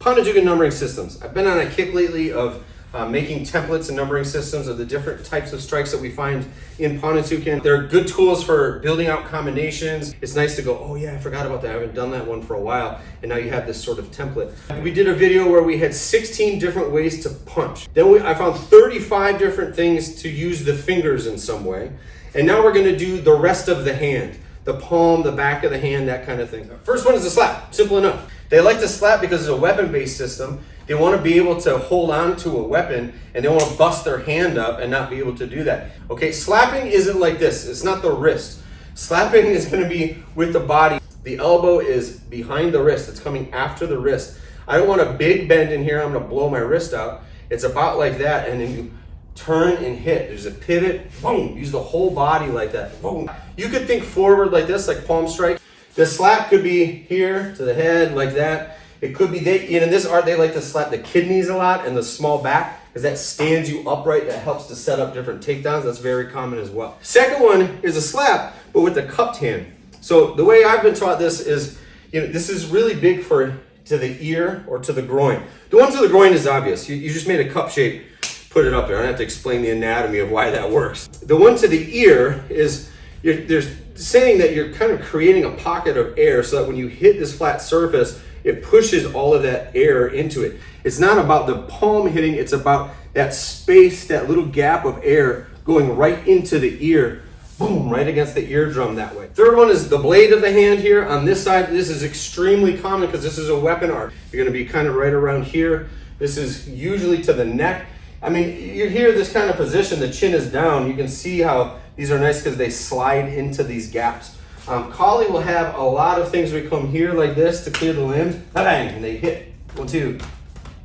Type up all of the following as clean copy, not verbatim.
Panantukan numbering systems. I've been on a kick lately of making templates and numbering systems of the different types of strikes that we find in Panantukan. They're good tools for building out combinations. It's nice to go, oh yeah, I forgot about that. I haven't done that one for a while. And now you have this sort of template. We did a video where we had 16 different ways to punch. Then I found 35 different things to use the fingers in some way. And now we're gonna do the rest of the hand. The palm, the back of the hand, that kind of thing. First one is the slap, simple enough. They like to slap because it's a weapon-based system. They want to be able to hold on to a weapon and they want to bust their hand up and not be able to do that. Okay, slapping isn't like this. It's not the wrist. Slapping is going to be with the body. The elbow is behind the wrist. It's coming after the wrist. I don't want a big bend in here. I'm going to blow my wrist out. It's about like that, and then you turn and hit. There's a pivot, boom. Use the whole body like that, boom. You could think forward like this, like palm strike. The slap could be here to the head like that. It could be, in this art, they like to slap the kidneys a lot and the small back because that stands you upright. That helps to set up different takedowns. That's very common as well. Second one is a slap, but with the cupped hand. So the way I've been taught this is, this is really big for to the ear or to the groin. The one to the groin is obvious. You just made a cup shape, put it up there. I don't have to explain the anatomy of why that works. The one to the ear is, there's saying that you're kind of creating a pocket of air so that when you hit this flat surface, it pushes all of that air into it. It's not about the palm hitting, it's about that space, that little gap of air going right into the ear, boom, right against the eardrum that way. Third one is the blade of the hand here on this side. This is extremely common because this is a weapon art. You're gonna be kind of right around here. This is usually to the neck. I mean, you hear this kind of position, the chin is down. You can see how these are nice because they slide into these gaps. Collie will have a lot of things. We come here like this to clear the limbs, bang, and they hit 1, 2,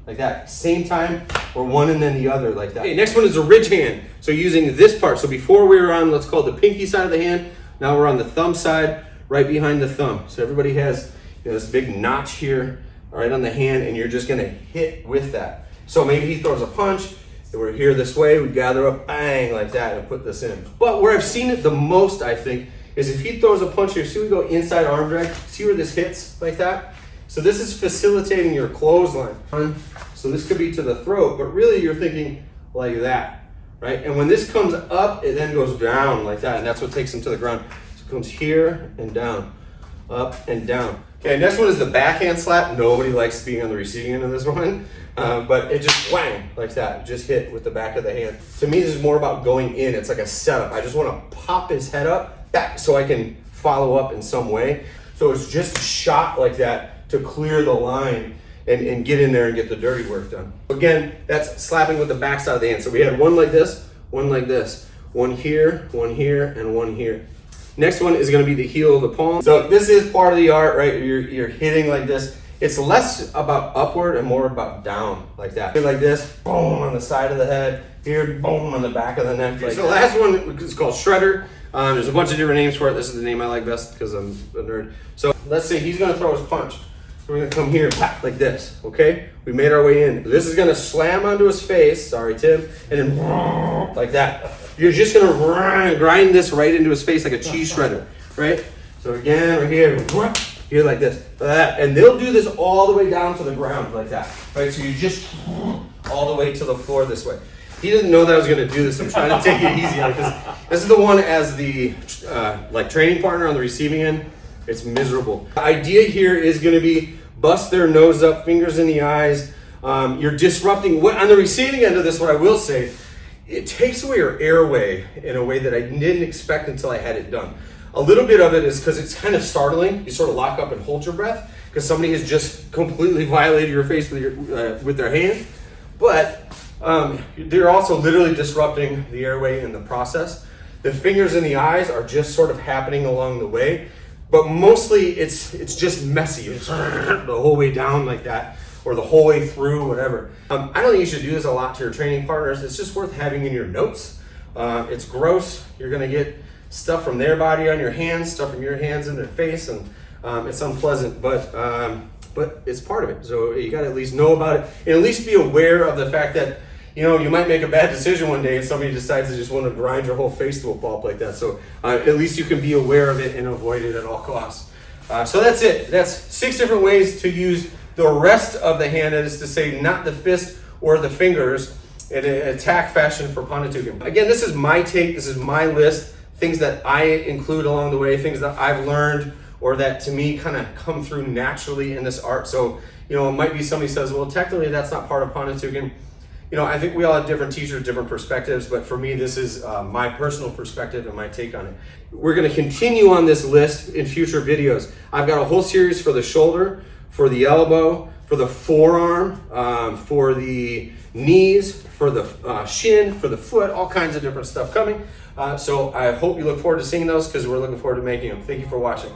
like that. Same time, or one and then the other like that. Okay, next one is a ridge hand. So using this part. So before we were on, let's call it the pinky side of the hand. Now we're on the thumb side, right behind the thumb. So everybody has this big notch here, right on the hand, and you're just gonna hit with that. So maybe he throws a punch, and we're here this way, we gather up, bang, like that, and put this in. But where I've seen it the most, I think, is if he throws a punch here, see we go inside arm drag, see where this hits, like that? So this is facilitating your clothesline. So this could be to the throat, but really you're thinking like that, right? And when this comes up, it then goes down like that, and that's what takes him to the ground. So it comes here and down, up and down. Okay, next one is the backhand slap. Nobody likes being on the receiving end of this one. But it just whang like that, just hit with the back of the hand. To me, this is more about going in. It's like a setup. I just want to pop his head up back so I can follow up in some way. So it's just a shot like that to clear the line and get in there and get the dirty work done. Again, that's slapping with the back side of the hand. So we had one like this, one here, and one here. Next one is going to be the heel of the palm. So this is part of the art, right? You're hitting like this. It's less about upward and more about down, like that. Like this, boom, on the side of the head. Here, boom, on the back of the neck. Like so the last one is called shredder. There's a bunch of different names for it. This is the name I like best because I'm a nerd. So let's say he's gonna throw his punch. So we're gonna come here, pop, like this, okay? We made our way in. This is gonna slam onto his face, sorry Tim, and then like that. You're just gonna grind this right into his face like a cheese shredder, right? So again, we're here like this, and they'll do this all the way down to the ground like that, right? So you just all the way to the floor this way. He didn't know that I was going to do this. I'm trying to take it easy on because this is the one as the like training partner on the receiving end. It's miserable. The idea here is going to be bust their nose up, fingers in the eyes. You're disrupting what on the receiving end of this. What I will say, it takes away your airway in a way that I didn't expect until I had it done. A little bit of it is because it's kind of startling. You sort of lock up and hold your breath because somebody has just completely violated your face with their hand. But they're also literally disrupting the airway in the process. The fingers in the eyes are just sort of happening along the way, but mostly it's just messy. It's the whole way down like that, or the whole way through, whatever. I don't think you should do this a lot to your training partners. It's just worth having in your notes. It's gross. You're gonna get stuff from their body on your hands, stuff from your hands in their face, and it's unpleasant, but it's part of it. So you gotta at least know about it, and at least be aware of the fact that, you might make a bad decision one day and somebody decides to just want to grind your whole face to a pulp like that. So at least you can be aware of it and avoid it at all costs. So that's it. That's 6 different ways to use the rest of the hand, that is to say, not the fist or the fingers, in an attack fashion for Panantukan. Again, this is my take, this is my list, things that I include along the way, things that I've learned or that to me kind of come through naturally in this art. So, you know, it might be somebody says, well, technically that's not part of Panantukan. You know, I think we all have different teachers, different perspectives, but for me, this is my personal perspective and my take on it. We're gonna continue on this list in future videos. I've got a whole series for the shoulder, for the elbow, for the forearm, for the knees, for the shin, for the foot, all kinds of different stuff coming. So I hope you look forward to seeing those because we're looking forward to making them. Thank you for watching.